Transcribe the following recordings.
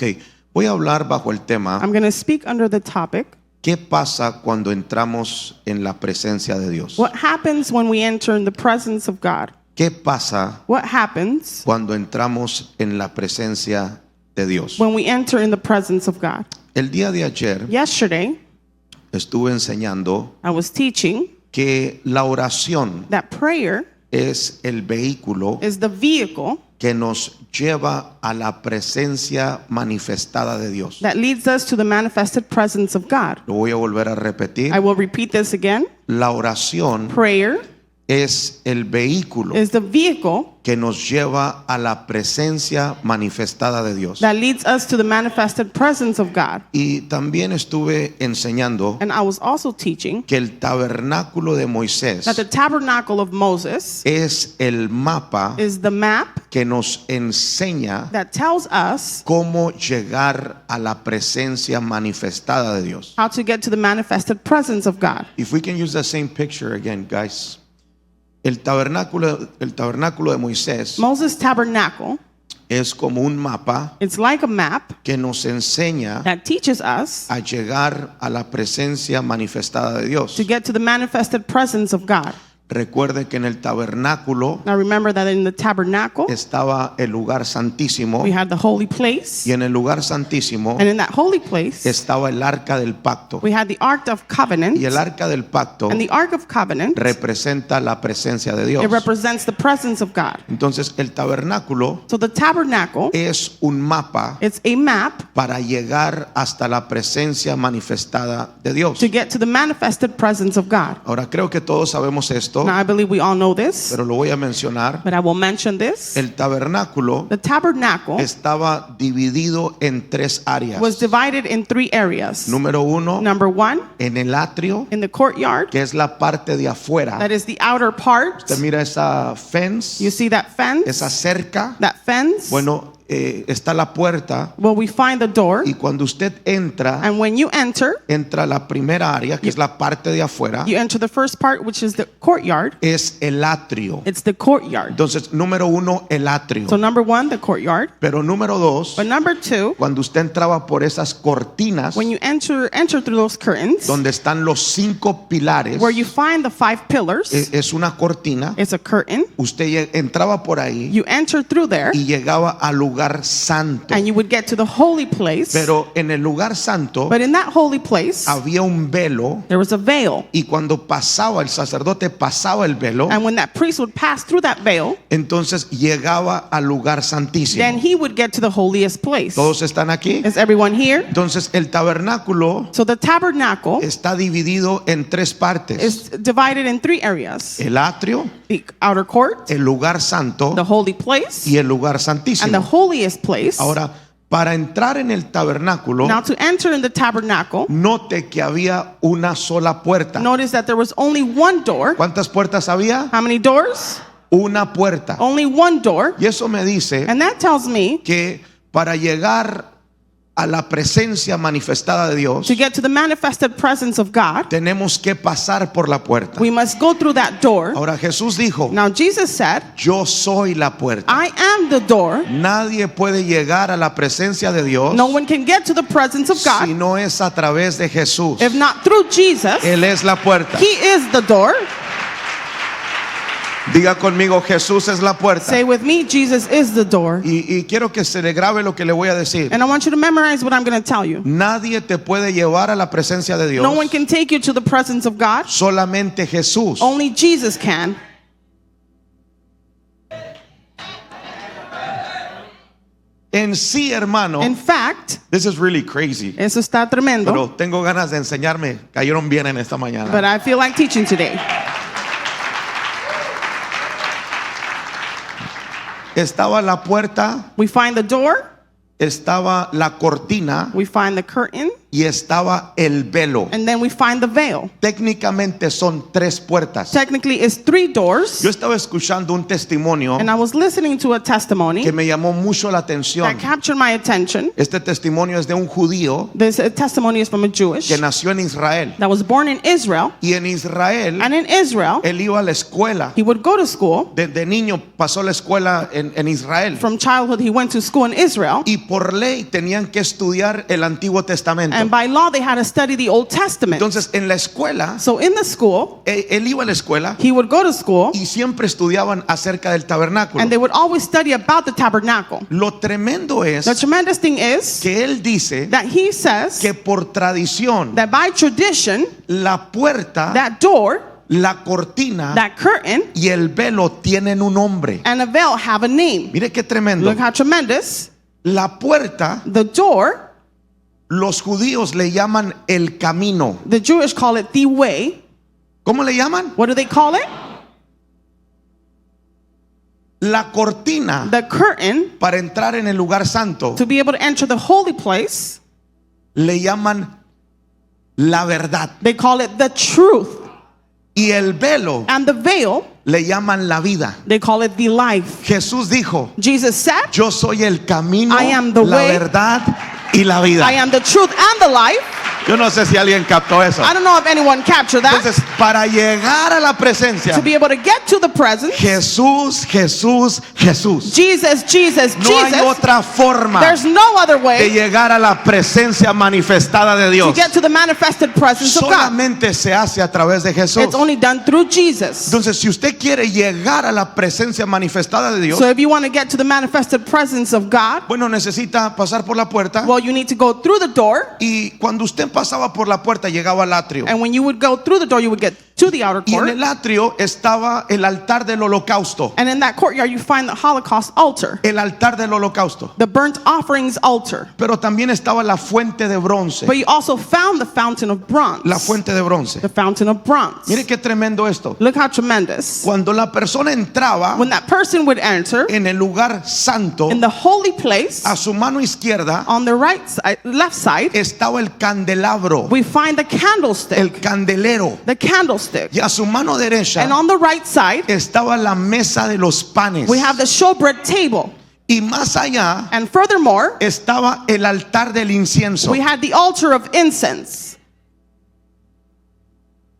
Ok, voy a hablar bajo el tema I'm going to speak under the topic, ¿qué pasa cuando entramos en la presencia de Dios? what happens when we enter in the presence of God? ¿Qué pasa What happens cuando entramos en la presencia de Dios? when we enter in the presence of God? El día de ayer Yesterday, estuve enseñando I was teaching que la oración that prayer es el vehículo is the vehicle que nos lleva a la presencia manifestada de Dios. that leads us to the manifested presence of God. Lo voy a volver a repetir. I will repeat this again. La oración Prayer es el vehículo is the vehicle que nos lleva a la presencia manifestada de Dios. that leads us to the manifested presence of God. Y también estuve enseñando And I was also teaching que el tabernáculo de Moisés that the tabernacle of Moses es el mapa is the map que nos enseña that tells us cómo llegar a la presencia manifestada de Dios. how to get to the manifested presence of God. If we can use the same picture again, guys. El tabernáculo de Moisés Moses' tabernacle, es como un mapa it's like a map que nos enseña that teaches us a llegar a la presencia manifestada de Dios. to get to the manifested presence of God. Recuerde que en el tabernáculo Now remember that in the tabernacle, estaba el lugar santísimo we had the holy place. y en el lugar santísimo And in that holy place, estaba el arca del pacto. we had the Ark of Covenant. Y el arca del pacto And the Ark of Covenant, representa la presencia de Dios. it represents the presence of God. Entonces el tabernáculo So the tabernacle, es un mapa it's a map para llegar hasta la presencia manifestada de Dios. to get to the manifested presence of God. Ahora creo que todos sabemos esto, Now I believe we all know this, pero lo voy a mencionar. but I will mention this. El tabernáculo The tabernacle estaba dividido en tres áreas. was divided in three areas. Número uno, Number one, en el atrio, in the courtyard, que es la parte de afuera. that is the outer part. Usted mira esa fence, You see that fence? esa cerca. That fence? Bueno, está la puerta Well, we find the door, y cuando usted entra, and when you enter entra la primera área, que es la parte de afuera, you enter the first part, which is the courtyard. es el atrio. It's the courtyard. Entonces, número uno, el atrio. So number one, the courtyard. Pero número dos, But number two, cuando usted entraba por esas cortinas, when you enter through those curtains, donde están los 5 pilares, where you find the 5 pillars, es una cortina, it's a curtain. usted entraba por ahí You enter through there, y llegaba al lugar santo. and you would get to the holy place. Pero en el lugar santo But in that holy place, había un velo there was a veil. y cuando pasaba el sacerdote pasaba el velo, And when that priest would pass through that veil, entonces llegaba al lugar santísimo. then he would get to the holiest place. ¿Todos están aquí? Is everyone here? Entonces el tabernáculo So the tabernacle está dividido en 3 partes. is divided in 3 areas. El atrio, The outer court, el lugar santo the holy place, y el lugar and the santísimo. holiest place. Ahora, para entrar en el tabernáculo, Now to enter in the tabernacle, note que había una sola puerta. notice that there was only one door. ¿Cuántas puertas había? How many doors? Una puerta. Only one door. Y eso me dice And that tells me que para llegar a la presencia manifestada de Dios, to get to the manifested presence of God, tenemos que pasar por la puerta. we must go through that door. Ahora Jesús dijo, Now Jesus said, yo soy la puerta. I am the door. Nadie puede llegar a la presencia de Dios No one can get to the presence of si God no es a través de Jesús. if not through Jesus. Él es la puerta. He is the door. Diga conmigo, Jesús es la puerta. Say with me, Jesus is the door. Y quiero que se le grabe lo que le voy a decir. And I want you to memorize what I'm going to tell you. Nadie te puede llevar a la presencia de Dios. No one can take you to the presence of God. Solamente Jesús. Only Jesus can. En sí, hermano, In fact, this is really crazy. eso está tremendo. Pero tengo ganas de enseñarme. Cayeron bien en esta mañana. But I feel like teaching today. Estaba la puerta, We find the door. estaba la cortina We find the curtain. y estaba el velo. And then we find the veil. Técnicamente son 3 puertas. Technically, it's 3 doors. Yo estaba escuchando un testimonio And I was listening to a testimony que me llamó mucho la atención. that captured my attention. Este testimonio es de un judío This testimony is from a Jewish que nació en Israel. that was born in Israel. Y en Israel, And in Israel, él iba a la escuela. he would go to school. De niño pasó la escuela en Israel. From childhood, he went to school in Israel. Y por ley tenían que estudiar el Antiguo Testamento. And by law, they had to study the Old Testament. Entonces, en la escuela, So in the school, él iba a la escuela he would go to school, y siempre estudiaban acerca del tabernáculo. and they would always study about the tabernacle. Lo tremendo es The tremendous thing is que él dice that he says que por tradición that by tradition, la puerta, that door, la cortina that curtain, y el velo tienen un nombre. and a veil have a name. Mire qué tremendo. Look how tremendous. La puerta, The door, los judíos le llaman el camino. the Jewish call it the way. ¿Cómo le llaman? What do they call it? La cortina The curtain, para entrar en el lugar santo to be able to enter the holy place, le llaman la verdad. they call it the truth. Y el velo And the veil, le llaman la vida. they call it the life. Jesús dijo, Jesus said, yo soy el camino, I am the la way, verdad y la vida. I am the truth and the life. Yo no sé si alguien captó eso. I don't know if anyone captured that. Entonces, para llegar a la presencia, To be able to get to the presence, Jesús, Jesús, Jesús. Jesus, Jesus, No hay Jesus. otra forma There's no other de way llegar a la presencia manifestada de to Dios. get to the manifested presence of God. Solamente se hace a través de Jesús. It's only done through Jesus. Entonces, si usted quiere llegar a la presencia manifestada de Dios, So if you want to get to the manifested presence of God, bueno, necesita pasar por la puerta. well, you need to go through the door. Y cuando usted pasaba por la puerta, llegaba al atrio. And when you would go through the door, you would get to the outer Y en court. el atrio estaba el altar del holocausto. And in that courtyard, you find the Holocaust altar, El altar del holocausto. the burnt offerings altar. Pero también estaba la fuente de bronce. But you also found the fountain of bronze. La fuente de bronce. The fountain of bronze. Mire qué tremendo esto. Look how tremendous. Cuando la persona entraba When that person would enter en el lugar santo, in the holy place, a su mano izquierda on the right side, left side, estaba el candelabro, we find the candlestick. el candelero. The candlestick. Y a su mano derecha And on the right side, estaba la mesa de los panes. we have the showbread table. Y más allá And furthermore, estaba el altar del incienso. we had the altar of incense.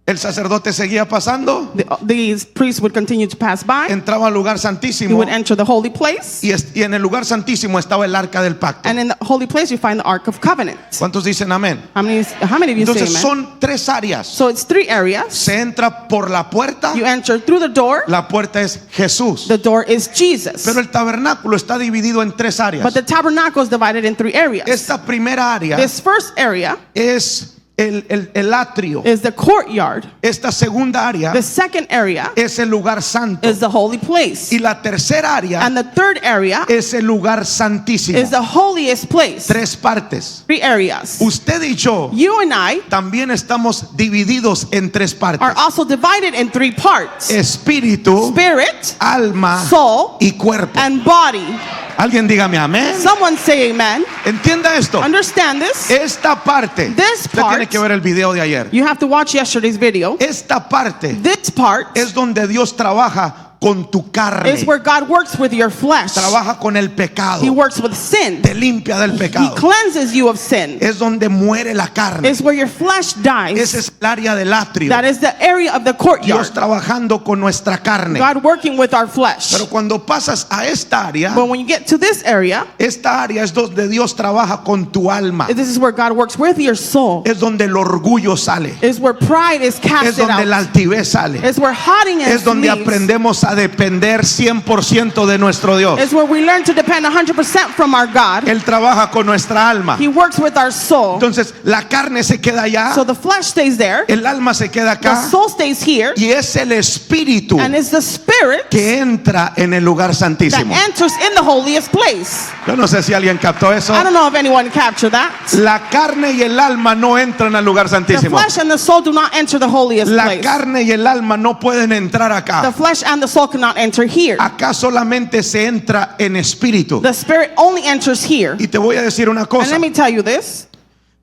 El sacerdote seguía pasando, These priests would continue to pass by. entraba al lugar He santísimo would enter the holy place. y en el lugar santísimo estaba el arca del pacto. And in the holy place, you find the Ark of Covenant. ¿Cuántos dicen amén? How many of you say Entonces amen? son 3 áreas. So it's 3 areas. Se entra por la puerta, You enter through the door. la puerta es Jesús. The door is Jesus. Pero el tabernáculo está dividido en 3 áreas. But the tabernacle is divided in 3 areas. Esta primera área This first area es el atrio. is the courtyard. Esta segunda área The second area es el lugar santo. is the holy place. Y la tercera área And the third area es el lugar santísimo. is the holiest place. 3 partes. 3 areas. Usted y yo You and I también estamos divididos en 3 partes. are also divided in 3 parts: Espíritu, spirit, alma soul, y cuerpo. and body. Alguien dígame amén. Someone say amen. Entienda esto. Understand this? Esta parte, This usted part- tiene que ver el video de ayer. You have to watch yesterday's video. Esta parte This part es donde Dios trabaja con tu carne. is where God works with your flesh. Trabaja con el pecado. He works with sin. Te limpia del He pecado. cleanses you of sin. Es donde muere la carne. It's where your flesh dies. Ese es el área del atrio. That is the area of the courtyard. Dios trabajando con nuestra carne. God working with our flesh. Pero cuando pasas a esta área, But when you get to this area, esta área es donde Dios trabaja con tu alma. this is where God works with your soul. Es donde el orgullo sale. It's where pride is Es casted donde la out. altivez sale. It's where haughtiness Es donde leaves. aprendemos a depender 100% de nuestro Dios. It's where we learn to depend 100% from our God. Él trabaja con nuestra alma. He works with our soul. Entonces la carne se queda allá, So the flesh stays there. el alma se queda The acá soul stays here. y es el espíritu And it's the spirit que entra en el lugar that santísimo. enters in the holiest place. Yo no sé si alguien captó eso. I don't know if anyone captured that. La carne y el alma no entran al lugar The santísimo. flesh and the soul do not enter the holiest La place. carne y el alma no pueden entrar The acá. flesh and the soul cannot enter here. Acá solamente se entra en espíritu. The spirit only enters here. Y te voy a decir una And cosa. let me tell you this.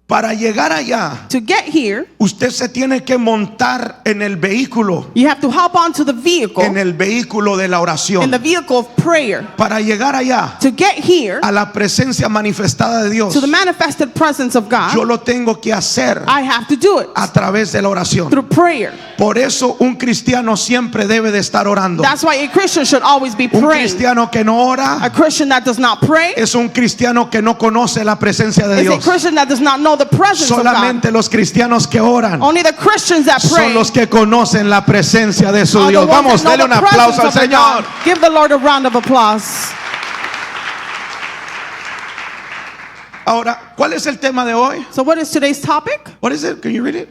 Para llegar allá, To get here, usted se tiene que montar en el vehículo, you have to hop onto the vehicle, en el vehículo de la in oración. the vehicle of prayer. Para llegar allá, To get here, a la presencia manifestada de Dios, to the manifested presence of yo God, lo tengo que hacer I have to do it a través de la oración. through prayer. Por eso un cristiano siempre debe de estar orando. That's why a Christian should always be Un praying. cristiano que no A ora Christian that does not pray es un cristiano que no conoce la presencia de is a Dios. Christian that does not know the presence of God. Solamente los cristianos que oran Only the Christians that pray son los que conocen la presencia de su are the Dios. ones Vamos, that dele know un the aplauso al presence of their Señor. God. Give the Lord a round of applause. Ahora, ¿cuál es el tema de hoy? So what is today's topic? What is it? Can you read it?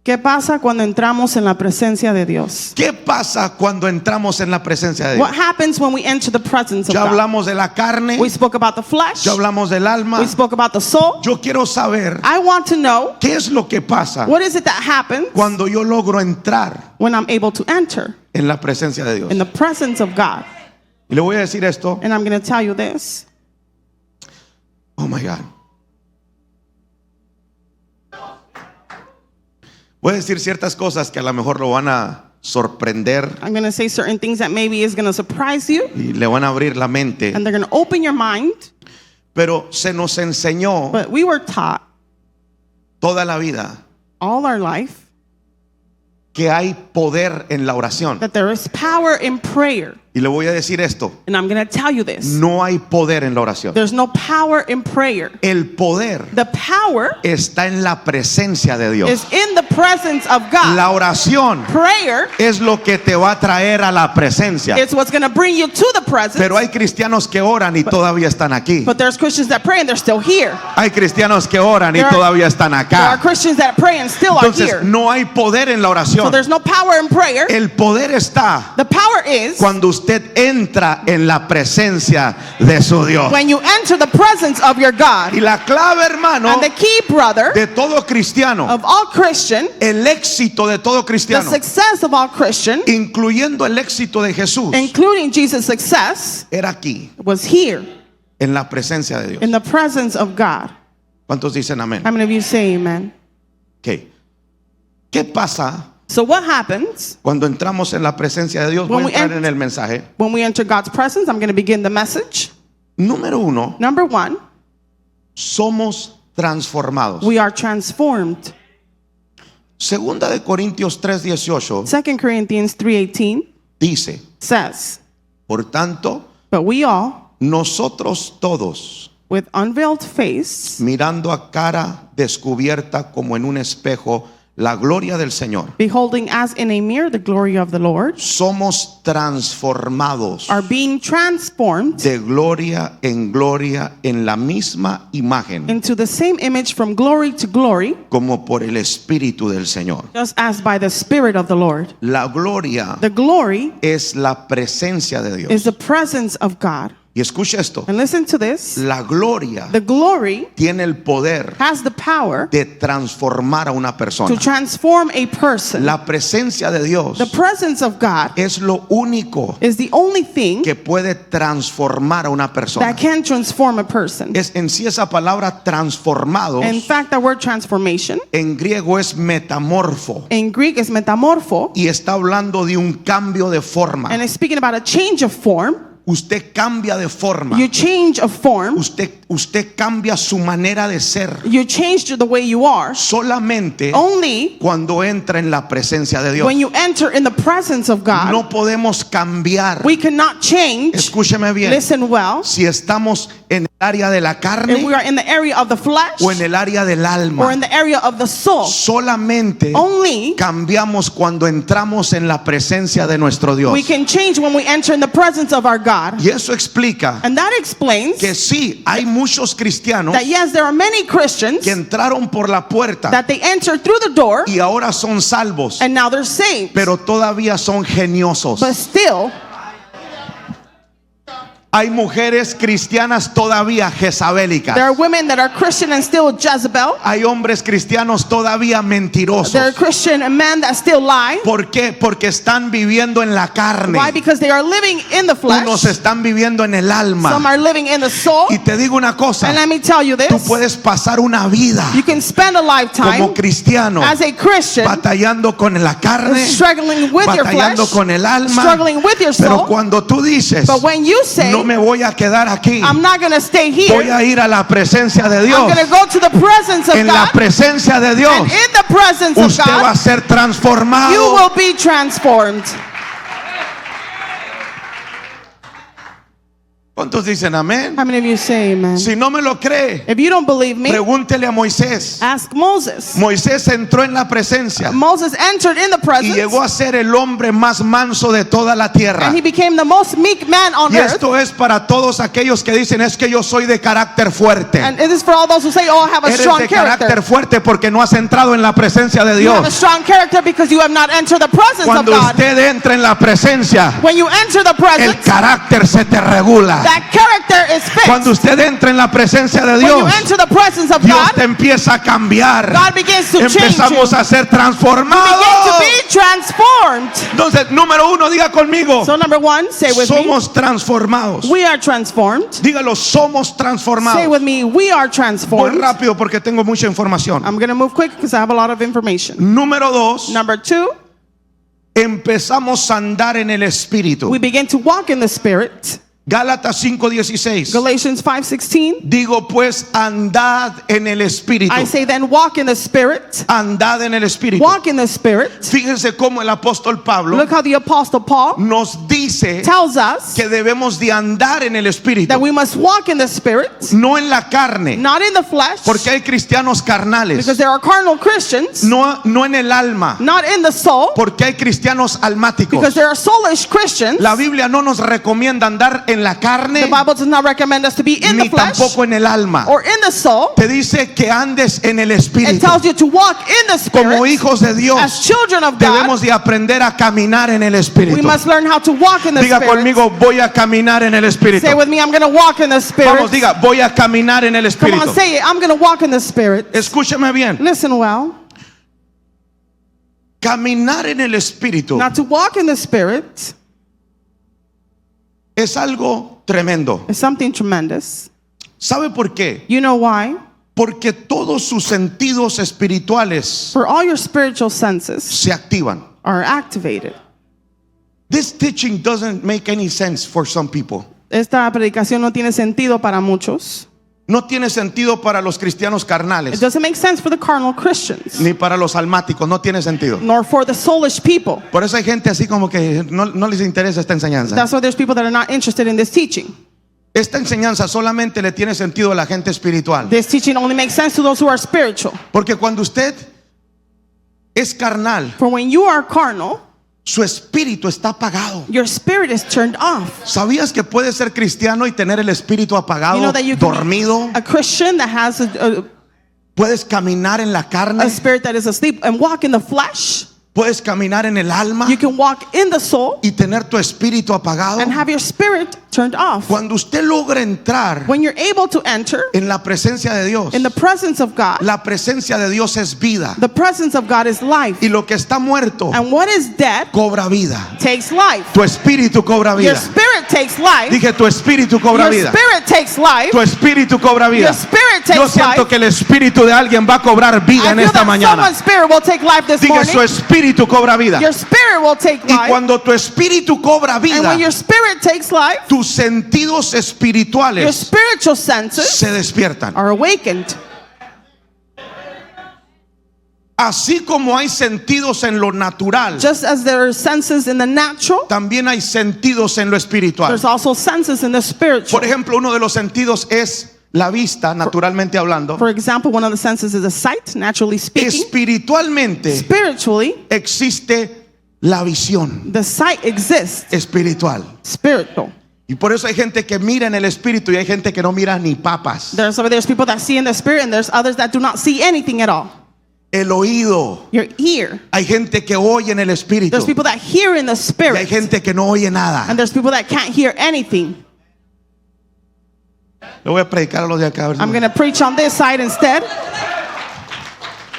¿Qué pasa cuando entramos en la presencia de Dios? ¿Qué pasa cuando entramos en la presencia de What Dios? happens when we enter the presence of Ya God? hablamos de la carne, We spoke about the flesh. ya hablamos del alma. We spoke about the soul. Yo quiero saber I want to know, qué es lo que pasa what is it that happens cuando yo logro entrar when I'm able to enter en la presencia de Dios. in the presence of God? Y le voy a decir esto. And I'm going to tell you this. Oh my God. Voy a decir ciertas cosas que a lo mejor lo van a sorprender I'm going to say certain things that maybe is going to surprise you, y le van a abrir la mente. and they're going to open your mind. Pero se nos enseñó But we were taught toda la vida all our life que hay poder en la oración. that there is power in prayer. Y le voy a decir esto. And I'm going to tell you this. No hay poder en la oración. There's no power in prayer. El poder The power está en la presencia de Dios. is in the presence of God. La oración Prayer es lo que te va a traer a la presencia. is what's going to bring you to the presence. Pero hay cristianos que oran y todavía están aquí. But there's Christians that pray and they're still here. Hay cristianos que oran y There are- todavía están There are acá. Christians that pray and still are Entonces here. no hay poder en la So oración. there's no power in prayer. El poder está The power is cuando usted entra en la presencia de su Dios. when you enter the presence of your God. Y la clave, hermano, And the key, brother, de todo cristiano, of all Christian, el éxito de todo the cristiano, success of all Christian, incluyendo el éxito de Jesús, including Jesus' success, era aquí, was here en la presencia de Dios. in the presence of God. ¿Cuántos dicen amén? How many of you say amen? Ok. ¿Qué pasa So what happens cuando entramos en la presencia de Dios? Voy a When we entrar ent- en el mensaje. when we enter God's presence? I'm going to begin the message. Número uno, Number one, somos transformados. we are transformed. Segunda de Corintios 3:18 2 Corinthians 3:18 dice, says, por tanto, but we all, nosotros todos, with unveiled face, mirando a cara descubierta como en un espejo la gloria del Señor, beholding as in a mirror the glory of the Lord, somos transformados are being transformed de gloria en la misma imagen, into the same image from glory to glory, como por el Espíritu del Señor. just as by the Spirit of the Lord. La gloria The glory es la presencia de is Dios. the presence of God. Y escucha esto, And listen to this. la gloria The glory tiene el poder has the power de transformar a una to persona. transform a person. La presencia de Dios The presence of God es lo único is the only thing que puede transformar a una persona. that can transform a person. Es en sí esa palabra transformados In fact, the word transformation en griego es metamorfo in Greek is metamorpho, y está hablando de un cambio de forma. and it's speaking about a change of form. Usted cambia de forma. You change of form. Usted cambia su manera de ser You change the way you are solamente only cuando entra en la presencia de Dios. when you enter in the presence of God. No podemos cambiar. We cannot change. Escúcheme bien. Listen well. Si estamos en el área de la If we carne are in the area of the flesh o en el área del or alma, in the area of the soul, solamente only cambiamos cuando entramos en la presencia de nuestro Dios. we can change when we enter in the presence of our God. Y eso explica And that explains que sí, hay muchos cristianos that yes, there are many Christians que entraron por la puerta that they enter through the door y ahora son salvos, and now they're saved. pero todavía son geniosos. But still, Hay mujeres cristianas todavía jezabélicas. There are women that are Christian and still Jezebel. Hay hombres cristianos todavía mentirosos. There are Christian men that still lie. ¿Por qué? Porque están viviendo en la carne. Why? Because they are living in the Unos flesh. están viviendo en el alma. Some are living in the soul. Y te digo una cosa, And let me tell you tú this. puedes pasar una vida You can spend a lifetime como cristiano as a Christian batallando con la carne, struggling with your flesh, batallando con el alma, struggling with your pero soul. cuando tú dices, But when you say, no me voy a quedar aquí, I'm not going to stay voy here, a ir a la presencia de I'm Dios. going to go to the presence of En la God. presencia de Dios, And in the presence of usted va a God, ser you transformado. will be transformed. ¿Cuántos dicen amén? How many of you say amen? Si no me lo cree, If you don't believe me, pregúntele a Moisés. ask Moses. Moisés entró en la presencia Moses entered in the y presence, llegó a ser el hombre más manso de toda la tierra. and he became the most meek man on Y earth. esto es para todos aquellos que dicen, es que yo soy de carácter fuerte. And it is for all those who say, oh, I have a Eres strong de carácter character. fuerte porque no has entrado en la presencia de You have a Dios. strong character because you have not entered the presence of Cuando God. usted entra en la presencia, When you enter the el presence, carácter se te regula. that character is fixed. Cuando usted entra en la presencia de When you Dios, enter the presence of Dios God, te empieza a cambiar. God begins to change you. Empezamos a ser Begin to transformados. be transformed. Entonces, número uno, diga conmigo, So number one, say with me, somos transformados. we are transformed. Dígalo, somos Say transformados. with me, we are Voy transformed. rápido porque tengo mucha información. I'm going to move quick because I have a lot of information. Número dos, Number two, empezamos a andar en el Espíritu. we begin to walk in the Spirit. Gálatas 5:16. Galatians 5:16. Digo pues, andad en el Espíritu. I say then walk in the Spirit. Andad en el Espíritu. Walk in the Spirit. Fíjense cómo el apóstol Pablo Look how the Apostle Paul nos dice tells us que debemos de andar en el that Espíritu, we must walk in the Spirit, no en la carne, not in the flesh, porque hay cristianos carnales, because there are carnal Christians, no en el alma, not in the soul, porque hay cristianos almáticos. because there are soulish Christians. La Biblia no nos recomienda andar en la The carne Bible does not recommend us to be in the ni flesh tampoco en el alma. or in the soul. Te dice que andes en el It Espíritu. tells you to walk in the Como Spirit. hijos de Dios, As children of debemos God, de aprender a caminar en el we Espíritu. must learn how to walk in the Diga Spirit. conmigo, voy a caminar en el Espíritu. Say with me, I'm going to walk in the Spirit. Vamos, diga, voy a caminar en el Come Espíritu. on, say it. I'm going to walk in the Spirit. Escúchame bien. Listen well. Caminar en el Espíritu Now, to walk in the Spirit es algo tremendo. is something tremendous. ¿Sabe por qué? You know why? Porque todos sus sentidos espirituales For all your spiritual senses se activan. are activated. This teaching doesn't make any sense for some people. Esta predicación no tiene sentido para muchos. No tiene sentido para los cristianos It carnales, doesn't make sense for the carnal Christians, ni para los almáticos, no tiene sentido. nor for the soulish people. Por eso hay gente así como que no les interesa esta enseñanza. That's why there's people that are not interested in this teaching. Esta enseñanza solamente le tiene sentido a la gente espiritual. This teaching only makes sense to those who are spiritual. Porque cuando usted es carnal, For when you are carnal, su espíritu está apagado. your spirit is turned off. ¿Sabías que puedes ser cristiano y tener el espíritu apagado, You know that you can dormido? be a Christian that has Puedes caminar en la a carne, spirit that is asleep and walk in the flesh. puedes caminar en el alma You can walk in the soul y tener tu espíritu apagado. and have your spirit turned off. Cuando usted logra entrar When you're able to enter en la presencia de Dios, in the presence of God, la presencia de Dios es vida. the presence of God is life. Y lo que está muerto And what is dead cobra vida. takes life. Tu espíritu cobra Your vida. spirit takes life. Dije, tu espíritu cobra Your vida. spirit takes life. Tu espíritu cobra vida. Your spirit Yo takes siento life. que el espíritu de alguien va a cobrar vida I en feel esta that mañana. someone's spirit will take life this Dije, morning. su espíritu cobra vida. Your spirit will take Y life. cuando tu espíritu cobra And vida, when your spirit takes life, tus sentidos your espirituales spiritual senses se despiertan. are awakened. Así como hay sentidos en lo natural, Just as there are senses in the natural, también hay sentidos en lo espiritual. there's also senses in the spiritual. Por ejemplo, uno de los sentidos es la vista, naturalmente hablando. For example, one of the senses is the sight, naturally speaking. Espiritualmente Spiritually, existe la visión the sight exists. espiritual. Spiritual. Y por eso hay gente que mira en el espíritu y hay gente que no mira ni papas. There's people that see in the spirit, and there's others that do not see anything at all. El oído. Your ear. Hay gente que oye en el espíritu There's people that hear in the y hay spirit, gente que no oye nada. and there's people that can't hear anything. Le voy a predicar a los de acá. A ver si I'm going to preach on this side instead.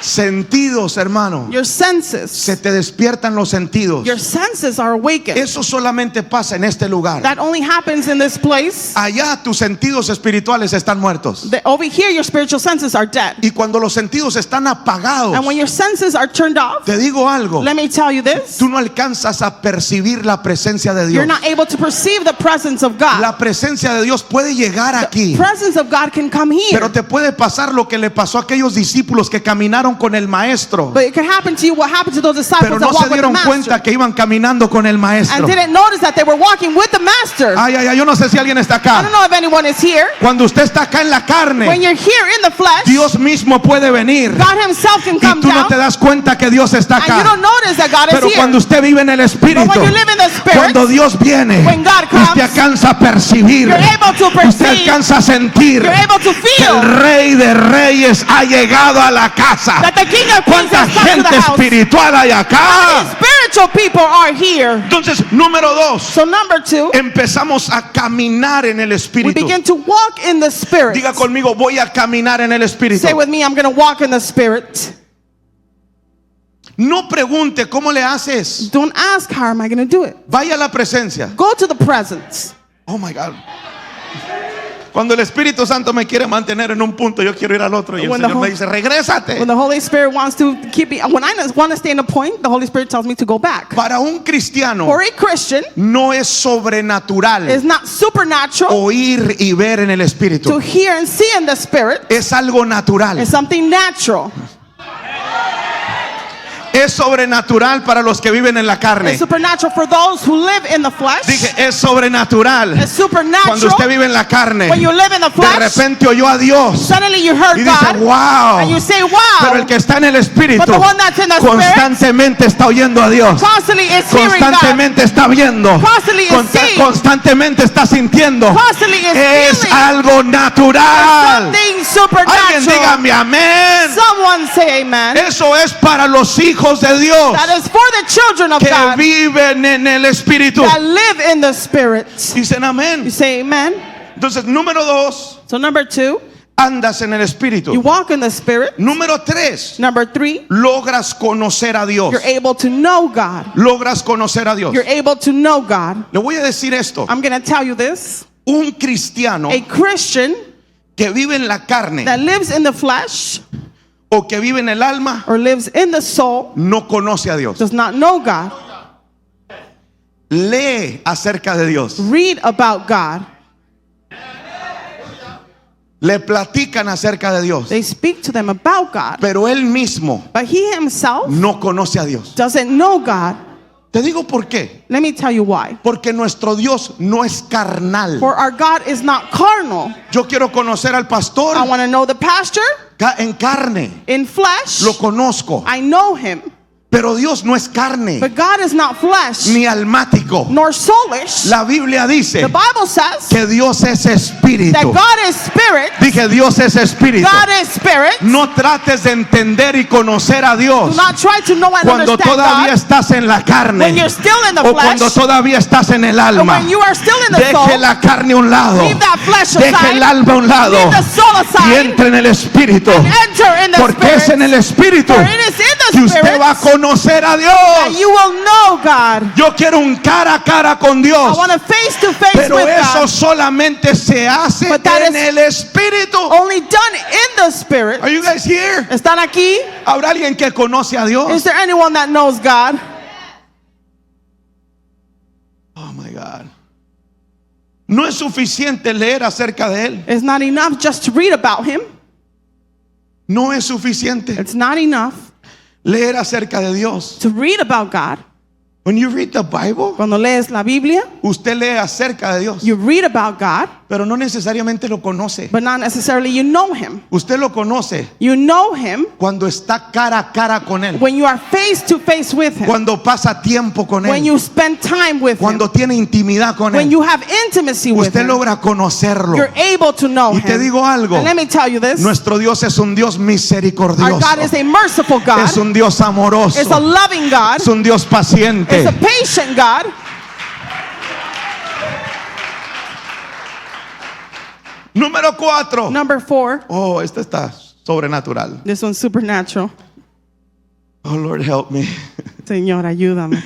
Sentidos, hermano. Your senses. Se te despiertan los sentidos. Your senses are awakened. Eso solamente pasa en este lugar. That only happens in this place. Allá tus sentidos espirituales están muertos. Over here, your spiritual senses are dead. Y cuando los sentidos están apagados, And when your senses are turned off, te digo algo, let me tell you this. tú no alcanzas a percibir la presencia de Dios. You're not able to perceive the presence of God. La presencia de Dios puede llegar aquí, The presence of God can come here. pero te puede pasar lo que le pasó a aquellos discípulos que caminaron con el maestro, But it can happen to you what happened to those disciples pero that no se walked with the dieron master cuenta que iban caminando con el and maestro. didn't notice that they were walking with the master. Ay, ay, ay, yo no sé si alguien está I acá. don't know if anyone is here. Cuando usted está acá en la When carne, you're here in the flesh, Dios mismo puede venir God himself can y come tú no down, te das cuenta que Dios está and you acá. don't notice that God Pero is cuando here. usted vive en el Espíritu, But when you live in the Spirit, cuando Dios viene, when God comes, usted alcanza a percibir, you're able to usted perceive, alcanza a sentir you're able to que el feel Rey de Reyes ha llegado a la casa. that the King of Kings ¿Cuánta has come to gente the house. espiritual hay acá? Spiritual people are here. Entonces, número 2, So number 2, empezamos a caminar en el we Espíritu. begin to walk in the Spirit. Diga conmigo, voy a caminar en el Espíritu. Say with me, I'm going to walk in the Spirit. No pregunte cómo le haces. Don't ask, how am I going to do it? Vaya a la presencia. Go to the presence. Oh my God. Cuando el Espíritu Santo me quiere mantener en un punto, yo quiero ir al otro. Y el When the Señor me Hol- dice, regrésate. When the Holy Spirit wants to keep me, when I want to stay in a point, the Holy Spirit tells me to go back. Para un cristiano For a Christian, no es sobrenatural it's not supernatural oír y ver en el to Espíritu. hear and see in the Spirit. Es algo natural. It's something natural. Es sobrenatural para los que viven en la carne. It's supernatural for those who live in the flesh. Dije, es sobrenatural. It's supernatural Cuando usted vive en la carne, when you live in the de flesh. repente oyó a Dios Suddenly you heard y dice, God, wow. and you say, Pero el wow. que está en el Espíritu But the one that's in the Spirit constantemente está oyendo a Dios. constantly is hearing God. Constantemente está viendo. Constantly is seeing. Constantemente está sintiendo. Constantly is Es feeling. algo natural. Something Alguien supernatural. dígame amén. Someone say amen. Eso es para los hijos de Dios That is for the children of que God viven en el Espíritu. that live in the Spirit. Dicen You amén. say amen. Entonces, número 2, So number 2, andas en el you Espíritu. walk in the Spirit. Número 3, Number 3, logras conocer a Dios. you're able to know God. Logras conocer a Dios. You're able to know God. Le voy a decir esto. I'm going to tell you this. Un cristiano A Christian que vive en la carne that lives in the flesh o que vive en el alma or lives in the soul no conoce a Dios. does not know God. Lee acerca de Dios. Read about God. Le platican acerca de Dios. They speak to them about God. Pero él mismo But he himself no conoce a Dios. doesn't know God. Te digo por qué. Let me tell you why. Porque nuestro Dios no es carnal. For our God is not carnal. Yo quiero conocer al pastor I want to know the pastor en carne. in flesh. Lo conozco. I know him. Pero Dios no es carne But God is not flesh ni almático. nor soulish. La Biblia dice The Bible says que Dios es espíritu. that God is spirit. Dije, Dios es espíritu. God is spirit. No trates de entender y conocer a Do Dios not try to know and cuando understand todavía God estás en la when carne you're still in the o cuando flesh. todavía estás en el Or alma. when you are still in the Deje soul. la carne a un lado. Leave that flesh Deje aside. el alma a un lado. Leave the soul Y aside. entre en el espíritu. And enter in the Porque es en spirit. el espíritu For it is in que the usted spirit va a conocer a that Dios. you will know God. Yo quiero un cara a cara con I Dios. want to face to face Pero with eso God. solamente se hace But that en is el espíritu. Only done in the spirit. Are you guys here? ¿Están aquí? ¿Habrá alguien que conoce a Is Dios? there anyone that knows God? Oh my God. No es suficiente leer acerca de él. It's not enough just to read about him. No es suficiente It's not enough leer acerca de Dios. to read about God. When you read the Bible, Cuando lees la Biblia, usted lee acerca de Dios, you read about God, pero no necesariamente lo conoce. but not necessarily you know him. Usted lo conoce You know him cuando está cara a cara con él, when you are face to face with him, cuando pasa tiempo con when él, you spend time with him, cuando tiene intimidad con when él. you have intimacy with Usted him. logra conocerlo. You're able to know Y te him. digo algo, And let me tell you this. nuestro Dios es un Dios Our misericordioso. God is a merciful God. Es un Dios amoroso. It's a loving God. Es un Dios paciente. It's a patient God. Número 4. Number 4. Oh, esta está sobrenatural. This one's supernatural. Oh, Lord, help me. Señor, ayúdame.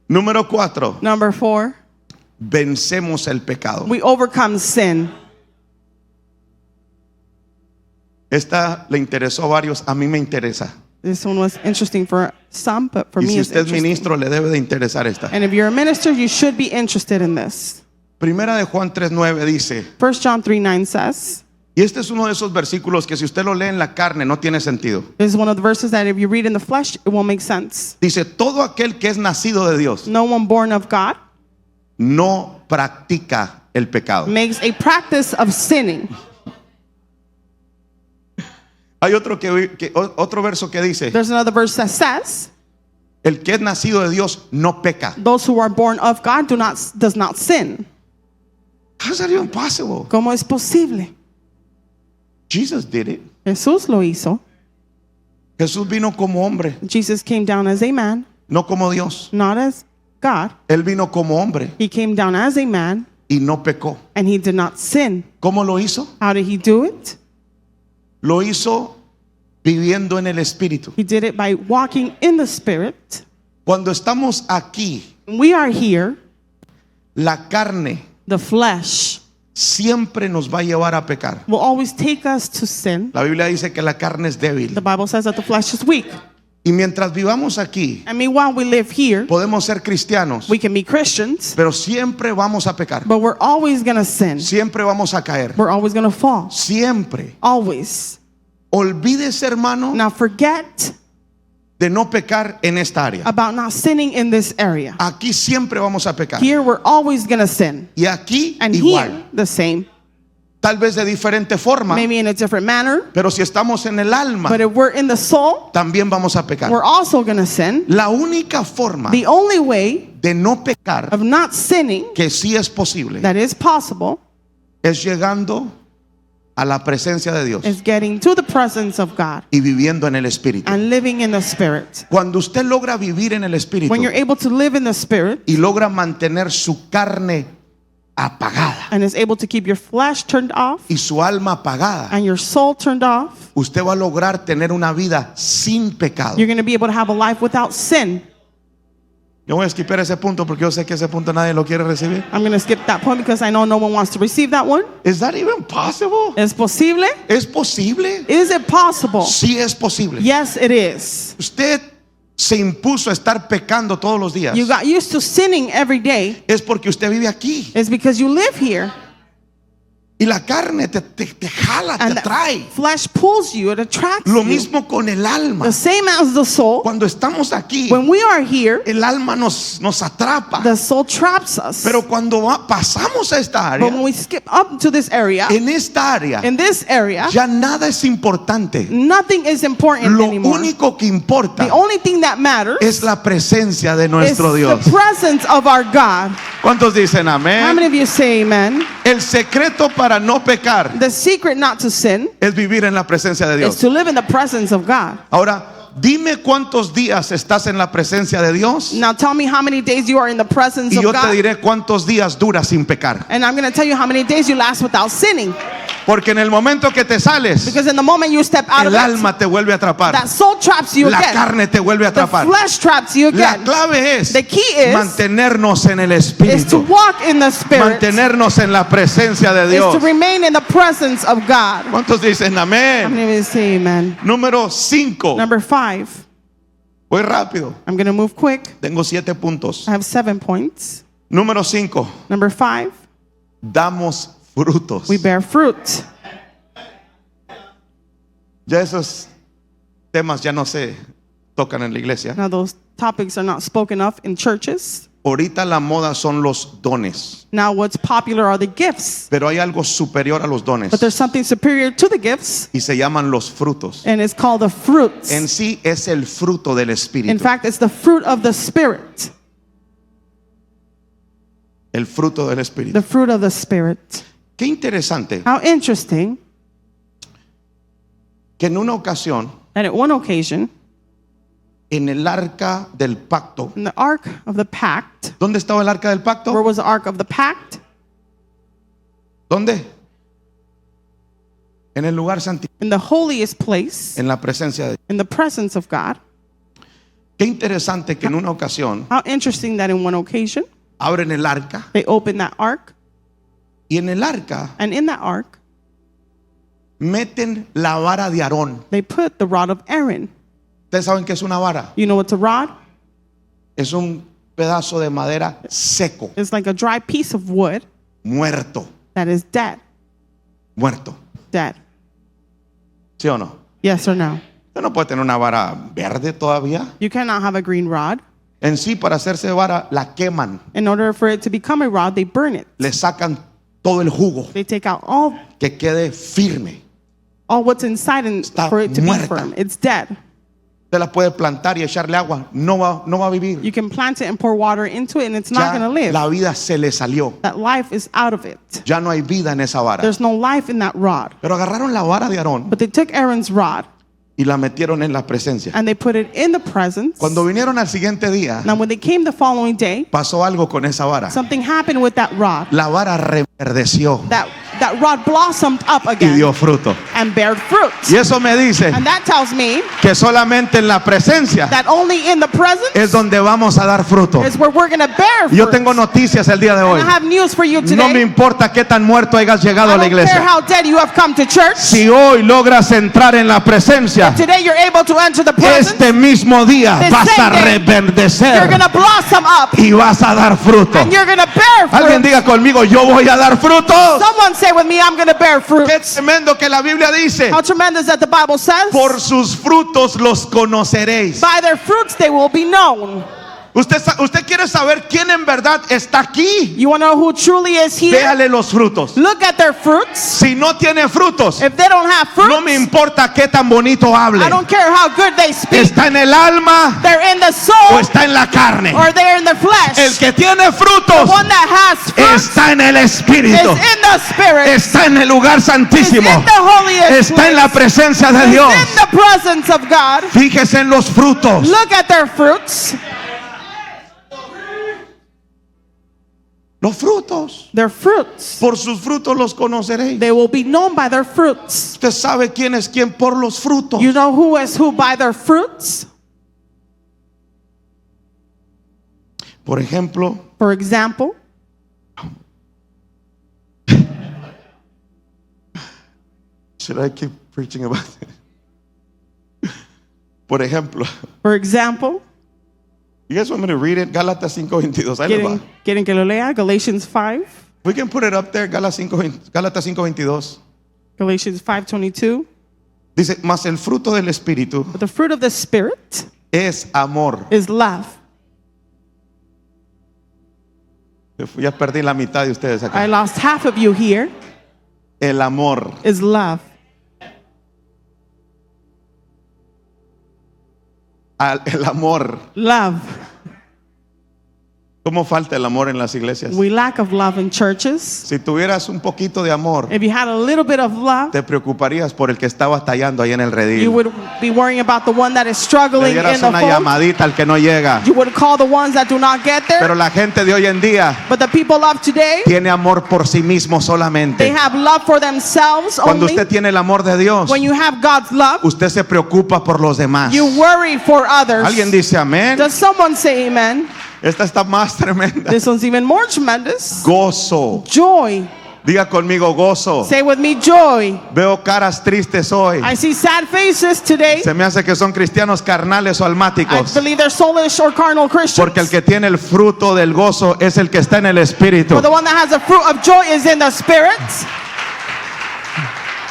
Número 4. Number 4. Vencemos el pecado. We overcome sin. Esta le interesó a varios, a mí me interesa. This one was interesting for some, but for Y me si it's usted es interesting. ministro, le debe de interesar esta. And if you're a minister, you should be interested in this. Primera de Juan 3:9 dice, 1 John 3:9 says, y este es uno de esos versículos que si usted lo lee en la carne no tiene sentido. this is one of the verses that if you read in the flesh, it won't make sense. Dice, todo aquel que es nacido de Dios No one born of God no practica el pecado. makes a practice of sinning. Hay otro verso que dice, There's another verse that says, el que es nacido de Dios no peca. those who are born of God does not sin. How's that even possible? ¿Cómo es posible? Jesus did it. Jesús lo hizo. Jesús vino como hombre, Jesus came down as a man, no como Dios. not as God. Él vino como hombre He came down as a man y no pecó. and he did not sin. ¿Cómo lo hizo? How did he do it? Lo hizo viviendo en el Espíritu. He did it by walking in the Spirit. Cuando estamos aquí, We are here. la carne The flesh siempre nos va a llevar a pecar. will always take us to sin. La Biblia dice que la carne es débil. The Bible says that the flesh is weak. Y mientras vivamos aquí, I mean, while we live here, podemos ser cristianos, we can be Christians, pero siempre vamos a pecar. but we're always going to sin. Siempre vamos a caer. We're always going to fall. Siempre. Always. Olvídese, hermano, Now forget de no pecar en esta área. about not sinning in this area. Aquí siempre vamos a pecar. Here, we're always going to sin. Y aquí And igual. here, the same. Tal vez de diferente forma, Maybe in a different manner, pero si estamos en el alma, but if we're in the soul, también vamos a pecar. we're also going to sin. La única forma The only way de no pecar, of not sinning que sí es posible, that is possible es llegando a la presencia de Dios is getting to the presence of God y viviendo en el Espíritu. and living in the Spirit. Cuando usted logra vivir en el Espíritu When you're able to live in the Spirit y logra mantener su carne apagada and is able to keep your flesh turned off y su alma apagada, and your soul turned off, usted va a lograr tener una vida sin pecado. you're going to be able to have a life without sin. Yo voy a esquivar ese punto porque yo sé que ese punto nadie lo quiere recibir. I'm going to skip that point because I know no one wants to receive that one. Is that even possible? ¿Es posible? ¿Es posible? Is it possible? Sí es posible. Yes, it is. Usted se impuso a estar pecando todos los días. You got used to sinning every day. Es porque usted vive aquí. It's because you live here. Y la carne te jala, te And the atrae. flesh pulls you, it attracts Lo you. mismo con el alma. The same as the soul. Cuando estamos aquí, When we are here, el alma nos atrapa. the soul traps us. Pero cuando pasamos a esta But when área, we skip up to this area, en esta área, in this area, ya nada es importante. nothing is important Lo anymore. único que importa The only thing that matters es la presencia de is nuestro Dios. the presence of our God. ¿Cuántos dicen How many amén? of you say amen? El secreto para no pecar The secret not to sin es vivir en la presencia de is Dios. to live in the presence of God. Ahora, dime cuántos días estás en la presencia de Dios Now tell me how many days you are in the presence y of yo te God, diré cuántos días duras sin pecar. and I'm going to tell you how many days you last without sinning. Porque en el momento que te sales, Because in the moment you step out of el it, alma te vuelve a atrapar. that soul traps you La again. carne te vuelve a The atrapar. flesh traps you La again. clave es The key is mantenernos en el is to Espíritu. walk in the Spirit, Mantenernos en la presencia de is Dios. to remain in the presence of God. ¿Cuántos dicen How amén? many of you say amen? Número 5. Number 5. Voy rápido. I'm going to move quick. Tengo 7 puntos. I have 7 points. Número 5. Number 5. Damos frutos. We bear fruit. Ya esos temas ya no se tocan en la iglesia. Now those topics are not spoken of in churches. Ahorita la moda son los dones. Now what's popular are the gifts. Pero hay algo superior a los dones. But there's something superior to the gifts, Y se llaman los frutos. and it's called the fruits. En sí es el fruto del In Espíritu. fact, it's the fruit of the Spirit. El fruto del Espíritu. The fruit of the Spirit. Qué interesante How interesting que en una ocasión, that at one occasion, en el arca del pacto. in the Ark of the Pact, ¿Dónde estaba el arca del where pacto? was the Ark of the Pact? ¿Dónde? en el lugar santísimo, in the holiest place, en la presencia de Dios. in the presence of God. Qué interesante que en una ocasión How interesting that in one occasion, abren el arca they opened that ark, y en el arca and in that ark, meten la vara de Aarón. they put the rod of Aaron. ¿Ustedes saben qué es una vara? You know what's a rod? Es un pedazo de madera seco, It's like a dry piece of wood muerto, that is dead. muerto. Dead. ¿Sí o no? Yes or no? Usted no puede tener una vara verde todavía. You cannot have a green rod. En sí, para hacerse vara, la queman. In order for it to become a rod, they burn it. Le sacan todo el jugo, They take out all que quede firme. what's inside and Está for it to muerta. be firm. It's dead. Usted la puede plantar y echarle agua. No va a vivir. You can plant it and pour water into it and it's not Ya going to live. la vida se le salió. That life is out of it. Ya no hay vida en esa vara. There's no life in that rod. Pero agarraron la vara de Aarón But they took Aaron's rod y la metieron en la presencia. and they put it in the presence. Cuando vinieron al siguiente día, Now when they came the following day, pasó algo con esa vara. something happened with that rod. La vara reverdeció That rod blossomed up y again dio fruto. and bared fruit. Y eso me dice And that tells me que solamente en la presencia that only in the presence es donde vamos a dar fruto. is where we're going to bear fruit. Yo tengo noticias el día de hoy. And I have news for you No me today. importa qué tan muerto hayas llegado I a la don't care iglesia. how dead you have come to church. Si hoy logras entrar en la presencia, Today you're able to enter the presence. este mismo día The vas a same day, You're reverdecer going to blossom up y vas a dar fruto. and you're going to bear Alguien fruit. diga conmigo, yo voy a dar frutos. Someone say with me, I'm going to bear fruit. Qué tremendo que la Biblia dice, How tremendous that the Bible says. por sus frutos los conoceréis. By their fruits they will be known. Usted quiere saber quién en verdad está aquí. You want to know who truly is here? Véale los frutos. Look at their fruits. Si no tiene frutos, If they don't have fruits, no me importa qué tan bonito hable. I don't care how good they speak. ¿Está en el alma They're in the o soul está en la carne? or they're in the flesh. El que tiene The frutos one that has fruits está en el is Espíritu, in the spirit. está en el lugar Is in santísimo, the holiest está en la place. presencia de Is Dios. in the presence of God. Fíjese en los frutos. Look at their fruits. Los frutos. Their fruits. Por sus frutos los conoceréis. They will be known by their fruits. Usted sabe quién es quién por los frutos. You know who is who by their fruits? Por ejemplo, For example, should I keep preaching about it? Por ejemplo, you guys want me to read it? Gálatas 5:22. Ahí les va. quieren que lo lea? Galatians 5. We can put it up there. Gálatas 5:22. Galatians 5:22. Dice, mas el fruto del Espíritu But the fruit of the Spirit es amor. is love. Ya perdí la mitad de ustedes I acá. lost half of you here. El amor. Is love. El amor. Love. ¿Cómo falta el amor en las iglesias? We lack of love in churches. Si tuvieras un poquito de amor, If you had a little bit of love, te preocuparías por el que está batallando ahí en el you redil. would be worrying about the one that is Le struggling dieras in the una fold. llamadita al que no llega. You would call the ones that do not get there. Pero la gente de hoy en día But the people of today, tiene amor por sí mismo they solamente. have love for themselves Cuando only. usted tiene el amor de Dios, When you have God's love, usted se preocupa por los demás. you worry for others. Alguien dice amén. Does someone say amen? Esta está más tremenda. This one's even more tremendous. Gozo. Joy. Diga conmigo gozo. Say with me, joy. Veo caras tristes hoy. I see sad faces today. Se me hace que son cristianos carnales o I almáticos. believe they're soulish or carnal Christians. Porque el que tiene el fruto del gozo es el que está en el Espíritu. For the one that has the fruit of joy is in the Spirit.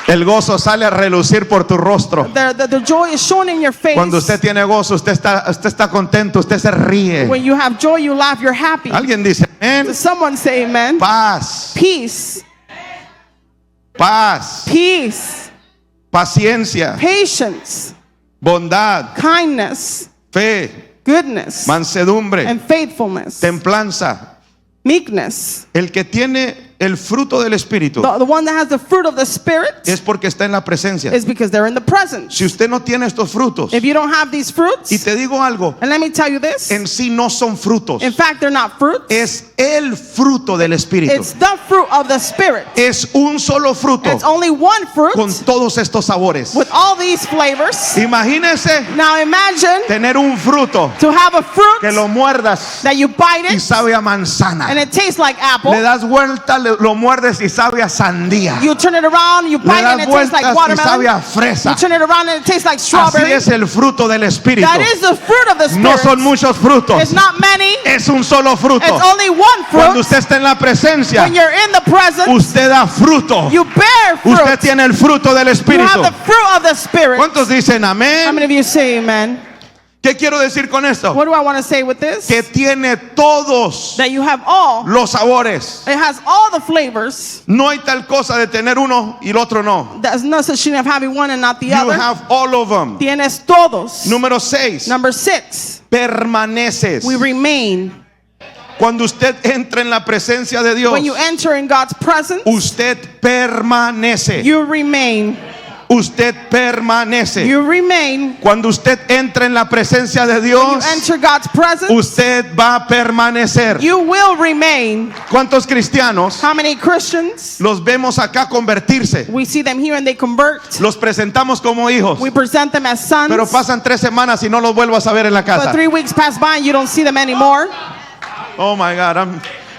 El gozo sale a relucir por tu rostro. The joy is shown in your face. Cuando usted tiene gozo, usted está contento, usted se ríe. When you have joy, you laugh, you're happy. Alguien dice amén. Does someone say amen? Paz, Peace. paz, Peace. paciencia, Patience. bondad, Kindness. fe, Goodness. mansedumbre, And faithfulness. templanza. Meekness. El que tiene el fruto del Espíritu the one that has the fruit of the Spirit, es porque está en la presencia. is because they're in the presence. Si usted no tiene estos frutos, If you don't have these fruits, y te digo algo, and let me tell you this, en sí no son frutos, in fact, they're not fruits. es el fruto del Espíritu. It's the fruit of the Spirit. Es un solo fruto It's only one fruit con todos estos sabores. with all these flavors. Imagínese Now imagine tener un fruto to have a fruit que lo muerdas that you bite y it sabe a manzana. and it tastes like apple. Le das vuelta, lo muerdes y sabe a sandía. You turn it around, you Le bite it das and it tastes like vueltas y sabe watermelon. a fresa. You turn it around and it tastes like Así strawberry. es el fruto del Espíritu. That is the fruit of the No Spirit. son muchos frutos, It's not many. es un solo fruto. It's only one Cuando fruit. usted está en la presencia, When you're in the presence, usted da fruto. you bear fruit. Usted tiene el fruto del You Espíritu. have the fruit of the Spirit. ¿Cuántos dicen How amén? many of you say amen? ¿Qué quiero decir con esto? What do I want to say with this? Que tiene todos That you have all. los sabores. It has all the flavors. No hay tal cosa de tener uno y el otro no. There's no such thing of having one and not the You other. have all of them. Tienes todos. Número 6. Number 6, Permaneces. we remain. Cuando usted entra en la presencia de Dios, When you enter in God's presence, usted permanece. you remain. Usted permanece. You remain. Cuando usted entra en la presencia de When you Dios, enter God's presence, usted va a permanecer. you will remain. ¿Cuántos cristianos How many Christians? los vemos acá convertirse? We see them here and they convert. Los presentamos como hijos, We present them as sons. pero pasan 3 semanas y no los vuelvo a saber en la But casa. 3 weeks pass by and you don't see them anymore. Oh my God,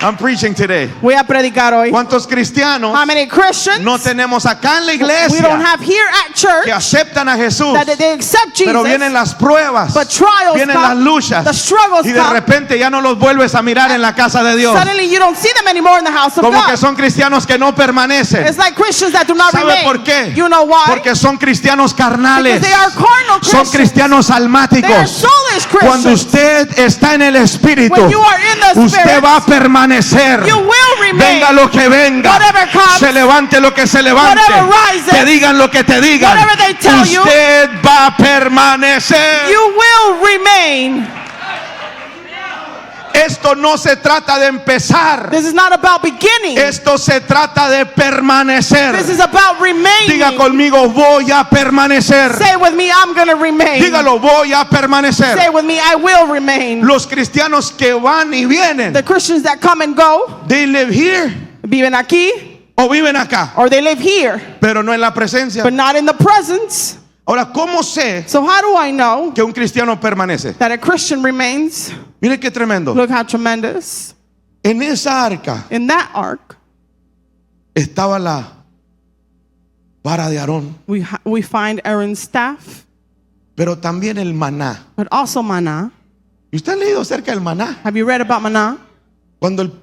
I'm preaching today. Voy a predicar hoy. ¿Cuántos cristianos How many Christians no tenemos acá en la we don't iglesia have here at church que aceptan a Jesús? that they accept Jesus, Pero vienen las pruebas, but trials vienen come, las luchas, the struggles y de come. repente ya no los vuelves a mirar en la casa de Dios. Suddenly you don't see them anymore in the house of Como que God. son cristianos que no permanecen. It's like Christians that do not ¿Sabe remain. por qué? You know why? Porque son cristianos carnales. Because they are carnal Son Christians. cristianos They are almáticos. soulish Cuando Christians. usted está en el Espíritu, When you are in the usted Spirit, va a permanecer. you will remain. Venga lo que venga, Whatever comes, se levante lo que se levante, whatever rises, te digan lo que te digan, whatever they tell you, usted va a permanecer. You will remain. Esto no se trata de empezar, This is not about beginning. esto se trata de permanecer. This is about remaining. Diga conmigo, voy a permanecer. Say with me, I'm going to remain. Dígalo, voy a permanecer. Say with me, I will remain. Los cristianos que van y vienen, The Christians that come and go, they live here viven aquí, o viven acá, or they live here, pero no en la presencia. but not in the presence. Ahora, ¿cómo sé So how do I know que un cristiano permanece? that a Christian remains? Mire qué tremendo. Look how tremendous. En esa arca In that ark, estaba la vara de Aarón, we find Aaron's staff, pero también el maná. but also manna. ¿Y usted ha leído acerca del maná? Have you read about manna?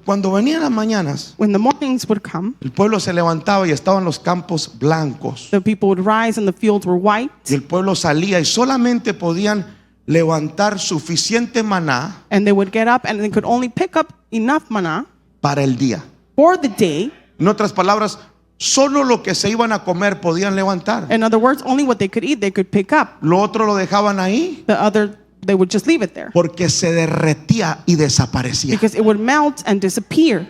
Cuando venían las mañanas, When the mornings would come, el pueblo se levantaba y estaban los campos blancos. the people would rise and the fields were white, Y el pueblo salía y solamente podían levantar suficiente maná and they would get up and they could only pick up enough manna para el día. for the day. En otras palabras, solo lo que se iban a comer podían levantar. In other words, only what they could pick up. Lo otro lo dejaban ahí The other, they would just leave it there porque se derretía y desaparecía. because it would melt and disappear.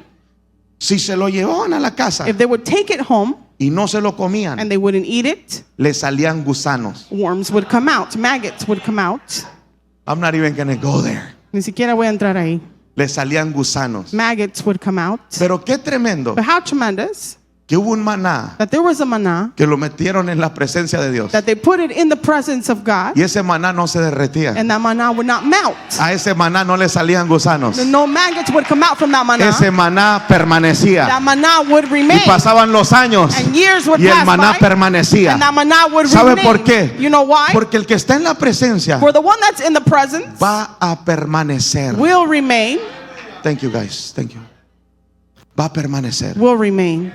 Si se lo llevaban a la casa If they would take it home y no se lo comían, and they wouldn't eat it, le salían gusanos. worms would come out, maggots would come out. I'm not even gonna go there. Ni siquiera voy a entrar ahí. Le salían gusanos. Maggots would come out. Pero qué tremendo But how tremendous que hubo un maná that there was a manna, que lo metieron en la presencia de Dios. that they put it in the presence of God, Y ese maná no se derretía. and that manna would not melt. A ese maná no le salían gusanos. No maggots would come out from that manna. Ese maná That permanecía. manna would Y remain. pasaban los años And years would y el pass maná by, permanecía. and that manna would ¿Sabe remain. por qué? You know why? Porque el que está en la presencia For the one that's in the presence va a permanecer. will remain, Thank you guys. Thank you. Va a permanecer. will remain.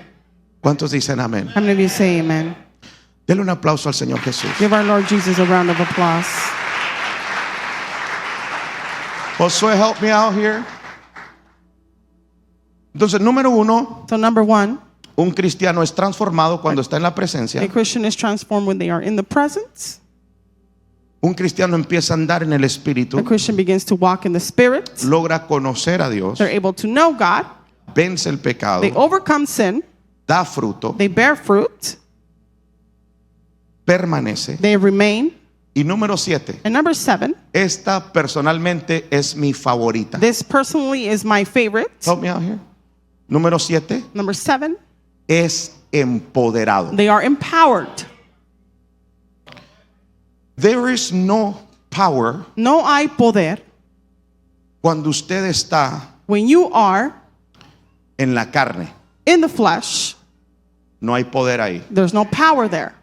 ¿Cuántos dicen amén? How many of you say amen? Dele un aplauso al Señor Jesús. Give our Lord Jesus a round of applause. Josué, help me out here. Entonces, número 1, So number one, un cristiano es transformado cuando está en la presencia. a Christian is transformed when they are in the presence. Un cristiano empieza a andar en el Espíritu, A Christian begins to walk in the Spirit. logra conocer a Dios, They're able to know God, vence el pecado, They overcome sin. da fruto, They bear fruit. permanece. They remain. Y número 7, And number 7, esta personalmente es mi favorita. this personally is my favorite. Help me out here. Número 7, Number 7, es empoderado. they are empowered. There is no power No hay poder cuando usted está when you are en la carne. in the flesh. No hay poder ahí. There's no power there.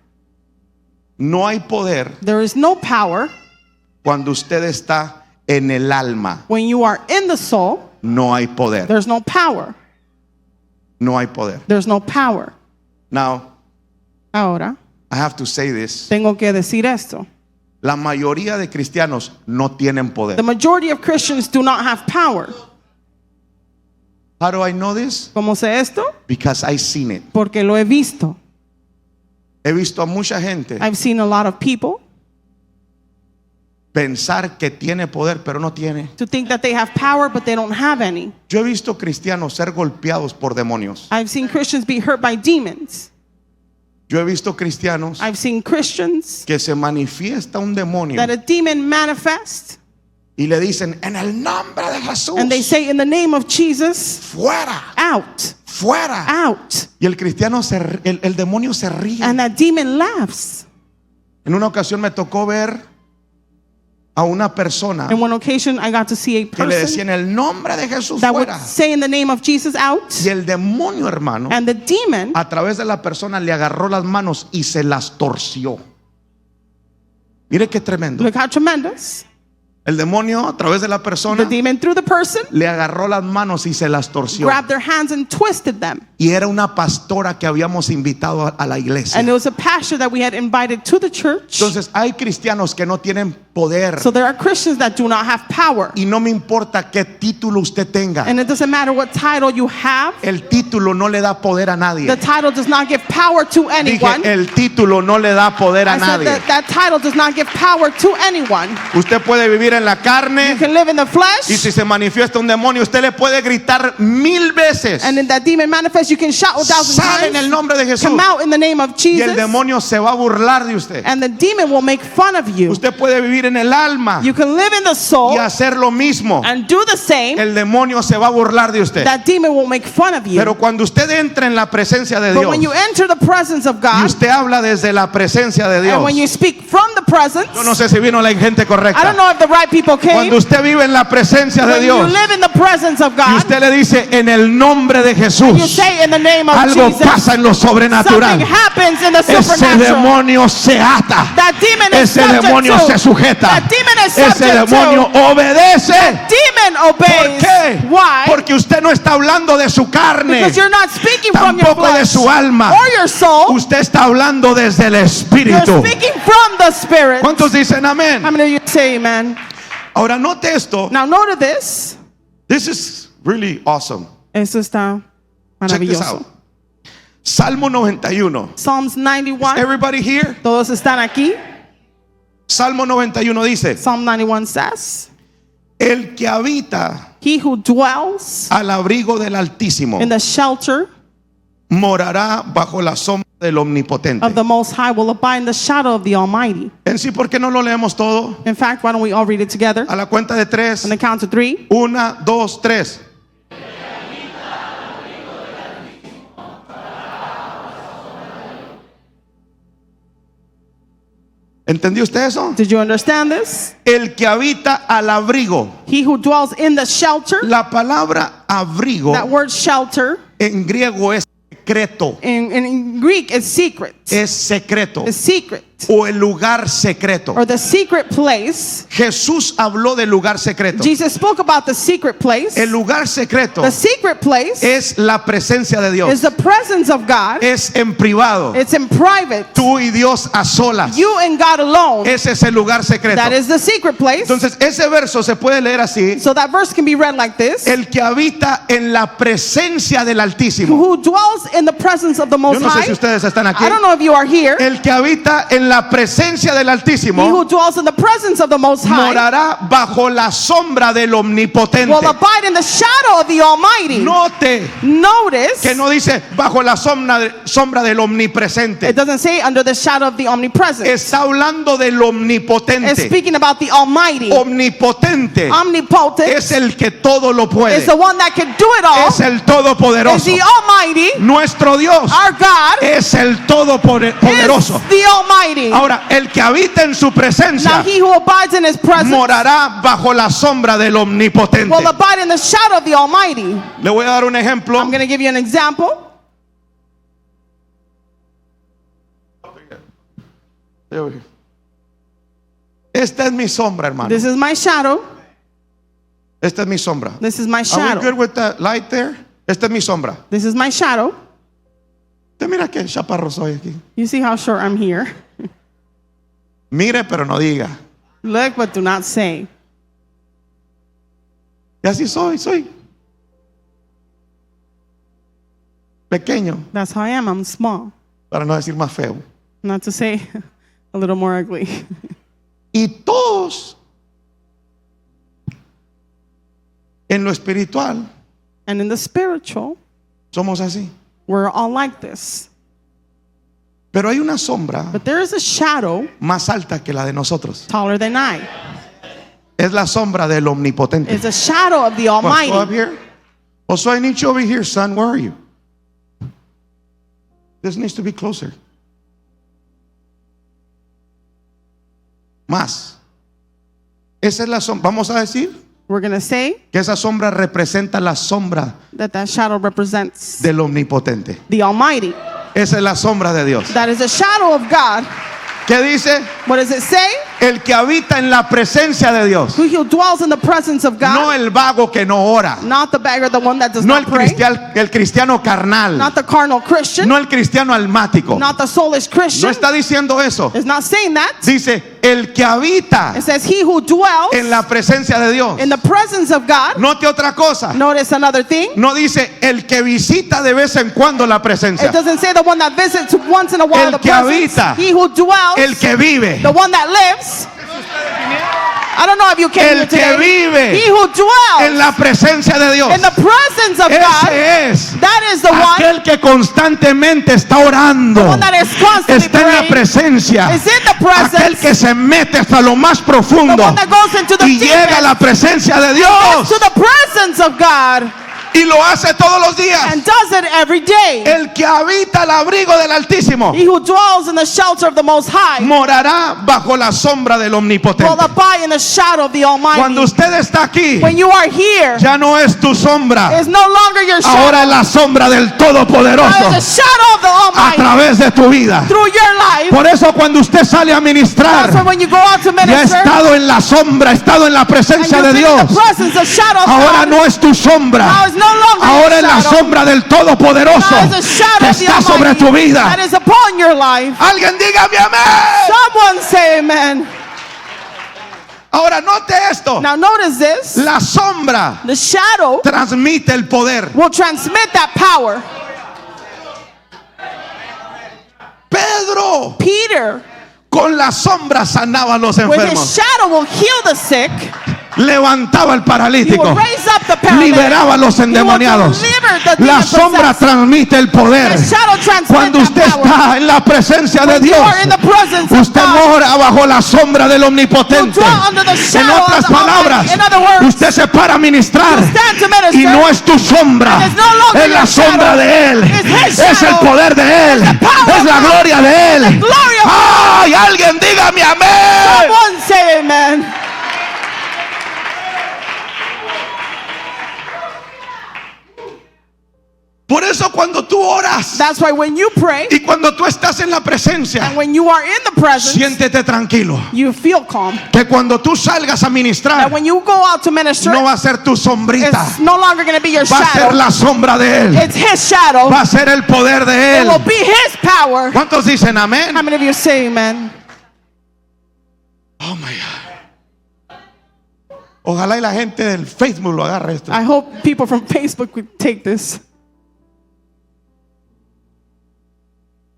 No hay poder There is no power cuando usted está en el alma. when you are in the soul. No hay poder. There's no power. No hay poder. There's no power. Now, Ahora, I have to say this. tengo que decir esto. La mayoría de cristianos no tienen poder. The majority of Christians do not have power. How do I know this? ¿Cómo sé esto? Because I've seen it. Porque lo he visto. He visto a mucha gente I've seen a lot of people pensar que tiene poder, pero no tiene. to think that they have power, but they don't have any. Yo he visto cristianos ser golpeados por demonios. I've seen Christians be hurt by demons. Yo he visto cristianos I've seen Christians que se manifiesta un demonio that a demon manifests y le dicen en el nombre de Jesús, and they say, in the name of Jesus, fuera, out, fuera. out. Y el cristiano el demonio se ríe. And that demon laughs. En una ocasión me tocó ver a una persona And one occasion, I got to see a que le decía person en el nombre de Jesús that would fuera. say, in the name of Jesus, out. Y el demonio, hermano, And the demon, a través de la persona le agarró las manos y se las torció. Mire qué tremendo. look how tremendous. El demonio a través de la The persona demon, through the person, le agarró las manos y se las torció. grabbed their hands and twisted them. Y era una pastora que habíamos invitado a la iglesia. And it was a pastor that we had invited to the church. Entonces hay cristianos que no tienen poder. So there are Christians that do not have power. Y no me importa qué título usted tenga. And it doesn't matter what title you have. El título no le da poder a nadie. The title does not give power to anyone. Dije, el título no le da poder a I said nadie. that title does not give power to anyone. Usted puede vivir en la You carne can live in the y flesh, si se manifiesta un demonio, usted le puede gritar 1000 veces. and in that demon manifests, you can shout 1,000 Sale en el times. nombre de Jesús. Come out in the name of Y el Jesus. demonio se va a burlar de usted. And the demon will make fun of you. Usted puede vivir en el alma You can live in the soul y hacer lo mismo. and do the same. El demonio se va a burlar de usted. That demon will make fun of you. Pero cuando usted entra en la presencia de But Dios when you enter the presence of y God, usted habla desde la presencia de and Dios, when you speak from the presence, yo no sé si vino la gente I don't correcta. know if the right people came. Cuando usted vive en la presencia de When you Dios live in the presence of y God, usted le dice en el nombre de you Jesús, say in the name of algo Jesus, pasa en lo sobrenatural. something happens in the Ese supernatural. demonio se ata. That demon is Ese subject demonio to. se sujeta. That demon is Ese subject demonio to. obedece. Demon ¿Por obeys. qué? Why? Porque usted no está hablando de su carne, Because you're not speaking from your tampoco de flesh su alma. or your soul. Usted está hablando desde el You're Espíritu. speaking from the Spirit. ¿Cuántos dicen amén? How many of you say amen? Ahora note esto. Now note this. This is really awesome. Eso está Check this maravilloso. out. Salmo 91. Psalms 91. Everybody here? Todos están aquí. Salmo 91 dice, Psalm 91 says, el que habita he who dwells al abrigo del Altísimo in the shelter morará bajo la sombra del Omnipotente. of the Most High will abide in the shadow of the Almighty. En sí, ¿por qué no lo leemos todo? In fact, why don't we all read it together? A la cuenta de 3. On the count of 3. 1, 2, 3. ¿Entendió usted eso? Did you understand this? El que habita al abrigo. He who dwells in the shelter. La palabra abrigo That word shelter en griego es secreto. in Greek is secret. Es secreto. It's secret. O el lugar secreto. Or the secret place. Jesús habló del lugar secreto. Jesus spoke about the secret place. El lugar secreto The secret place es la presencia de is Dios. the presence of God. Es en privado. It's in private. Tú y Dios a solas. You and God alone. Ese es el lugar secreto. That is the secret place. Entonces ese verso se puede leer así. So that verse can be read like this. El que habita en la presencia del Altísimo. Who dwells in the presence of the Yo Most no sé High. si ustedes están aquí. I don't know if you are here. El que habita en la presencia del He Altísimo who dwells in the presence of the Most High morará bajo la sombra del Omnipotente. will abide in the shadow of the Almighty. Note Notice, que no dice bajo la sombra del omnipresente. it doesn't say under the shadow of the omnipresent. Está hablando del It's omnipotente. speaking about the Almighty. Omnipotente Omnipotent es el que todo lo puede. is the one that can do it all. Es el Is todopoderoso. the Almighty. Nuestro Dios Our God es el is todopoderoso. the Almighty. Ahora, el que habita en su Now presencia he who abides in his presence morará bajo la sombra del omnipotente. will abide in the shadow of the Almighty. Le voy a dar un ejemplo. I'm going to give you an example. Esta es mi sombra, hermano. This is my shadow. Esta es mi sombra. This is my Are we shadow. good with the light there? Esta es mi sombra. This is my shadow. Usted mira qué chaparro soy aquí. You see how short I'm here? Mire, pero no diga. Look, but do not say. Y así soy. Pequeño, That's how I am. I'm small. para no decir más feo. Not to say a little more ugly. Y todos en lo espiritual And in the spiritual, somos así. we're all like this. Pero hay una sombra But there is a shadow más alta que la de nosotros. taller than I. Es la sombra del omnipotente. It's a shadow of the Well, go up Almighty. here. Oh, so I need you over here, son. Where are you? This needs to be closer. Más. Esa es la sombra. Vamos a decir We're going to say que esa sombra representa la sombra that that shadow represents del omnipotente. the Almighty. Esa es la sombra de Dios. That is a shadow of God. ¿Qué dice? What does it say? El que habita en la presencia de Dios. Who dwells in the presence of God. No el vago que no ora. Not the beggar, the one that does No not pray. el cristiano carnal. Not the carnal Christian. No el cristiano almático. Not the soulish No Christian. está diciendo eso. It's not saying that. Dice, el que habita It says he who dwells en la presencia de Dios. in the presence of God. Note otra cosa. Notice another thing. No dice el que visita de vez en cuando la It presencia. doesn't say the one that visits once in a while El the que presence. habita. He who dwells, El que vive. the one that lives. I don't know if you came El here que today. vive He who en dwells la presencia de Dios. in the presence of God. Ese es That is the one, aquel que constantemente está orando. one that is constantly Está en la praying. presencia. Is in the Aquel presence. que se mete hasta lo más The profundo one that goes into the y llega a la presencia de Dios to the presence of God y lo hace todos los días. and does it every day. El que habita al abrigo del Altísimo He who dwells in the shelter of the Most High morará bajo la sombra del will Omnipotente. abide in the shadow of the Almighty. Cuando usted está aquí, When you are here, ya no es tu sombra, it's no longer your shadow. ahora es la sombra del Now it's the Todopoderoso shadow of the a Almighty través de tu vida. through your life. Por eso cuando usted sale a That's why ministrar, when you go out to ya ha minister estado en la sombra, ha estado en la and presencia you've de been in Dios. the presence, the shadow of Ahora God, no es tu now sombra, it's no longer ahora your es la shadow. sombra del Todopoderoso Now it's the shadow que of the está sobre Almighty tu vida. that is upon your life. Alguien dígame amén. Someone say amen. Ahora note esto. Now notice this. La sombra The shadow transmite el poder. will transmit that power. Pedro Peter, con la sombra sanaba a los with his enfermos, shadow, will heal the sick. levantaba al He paralítico, will raise up the paralytic. liberaba a los He will endemoniados. deliver the La demon sombra possessed. transmite el poder. The shadow transmits Cuando that usted power. está en la presencia de When you Dios, are in the presence of usted God, mora bajo la sombra del Omnipotente. You dwell under the En shadow otras of the Almighty. palabras, In other words, usted se para a ministrar you stand to minister, y no es tu sombra, and it's no longer es la your sombra shadow. de Él, It's His es el shadow. poder de Él, It's the power es la of God. gloria de Él. glory of ¡Ay! Alguien dígame amén. Someone say amen. Por eso cuando tú oras That's why when you pray y cuando tú estás en la presencia, and when you are in the presence, siéntete tranquilo. you feel calm. Que cuando tú salgas a ministrar, That when you go out to minister, no va a ser tu sombrita, it's no longer going to be your va a ser shadow. la sombra de Él, It's His shadow. va a ser el poder de It Él. will be His power. ¿Cuántos dicen amén? How many of you say amen? Oh my God. Ojalá y la gente del Facebook lo agarre esto. I hope people from Facebook would take this.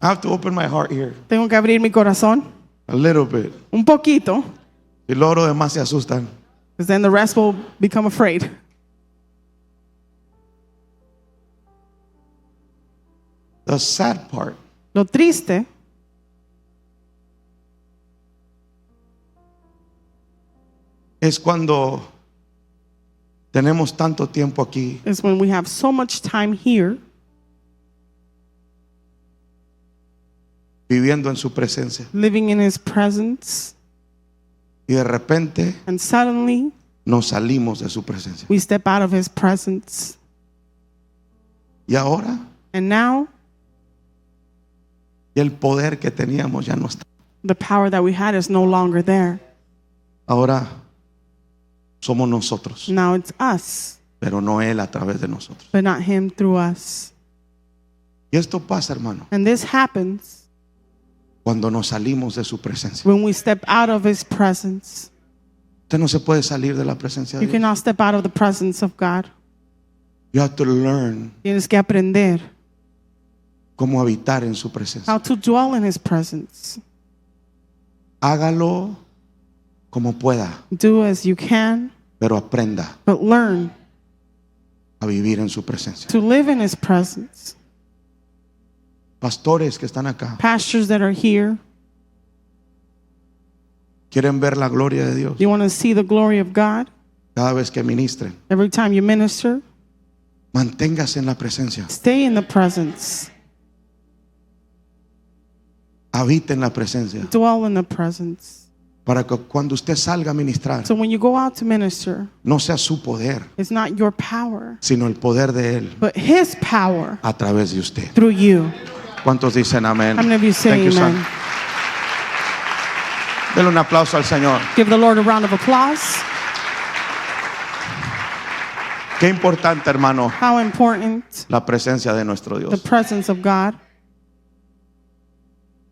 I have to open my heart here. Tengo que abrir mi corazón. A little bit. Un poquito. Y luego los demás se asustan. Because then the rest will become afraid. The sad part Lo triste es cuando tenemos tanto tiempo aquí is when we have so much time here viviendo en su presencia living in His presence, y de repente and suddenly nos salimos de su presencia. we step out of His presence. Y ahora And now y el poder que teníamos ya no está. the power that we had is no longer there. Ahora somos nosotros, Now it's us, pero no Él a través de nosotros. but not Him through us. Y esto pasa, hermano, And this happens cuando nos salimos de su presencia. when we step out of His presence. Usted no se puede salir de la presencia de You Dios. cannot step out of the presence of God. You have to learn Tienes que aprender cómo habitar en su presencia. how to dwell in His presence. Hágalo como pueda, Do as you can, pero aprenda but learn a vivir en su presencia. to live in His presence. Pastores que están acá, Pastors that are here, quieren ver la gloria de Dios you want to see the glory of God cada vez que ministren. every time you minister. Manténgase en la presencia. Stay in the presence. Habite en la presencia. Dwell in the presence. Para que cuando usted salga a ministrar, So when you go out to minister, no sea su poder, it's not your power, sino el poder de Él but His power a través de usted. through you. ¿Cuántos dicen amén? How many of you say Thank you, son. amen? Denle un aplauso al Señor. Give the Lord a round of applause. Qué importante, hermano, How important la presencia de nuestro the Dios. presence of God.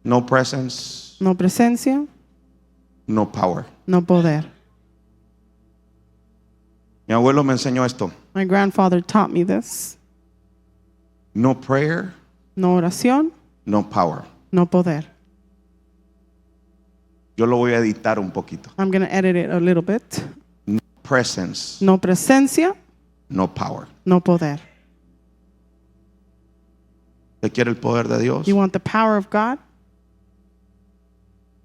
No presence, No presencia, no power. no poder. Mi abuelo me enseñó esto. My grandfather taught me this. No prayer, No oración, no power. no poder. Yo lo voy a editar un poquito. I'm going to edit it a little bit. Presence, No presencia, no power. no poder. ¿Usted quiere el poder de Dios? You want the power of God?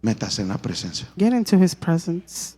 Métase en la presencia. Get into His presence.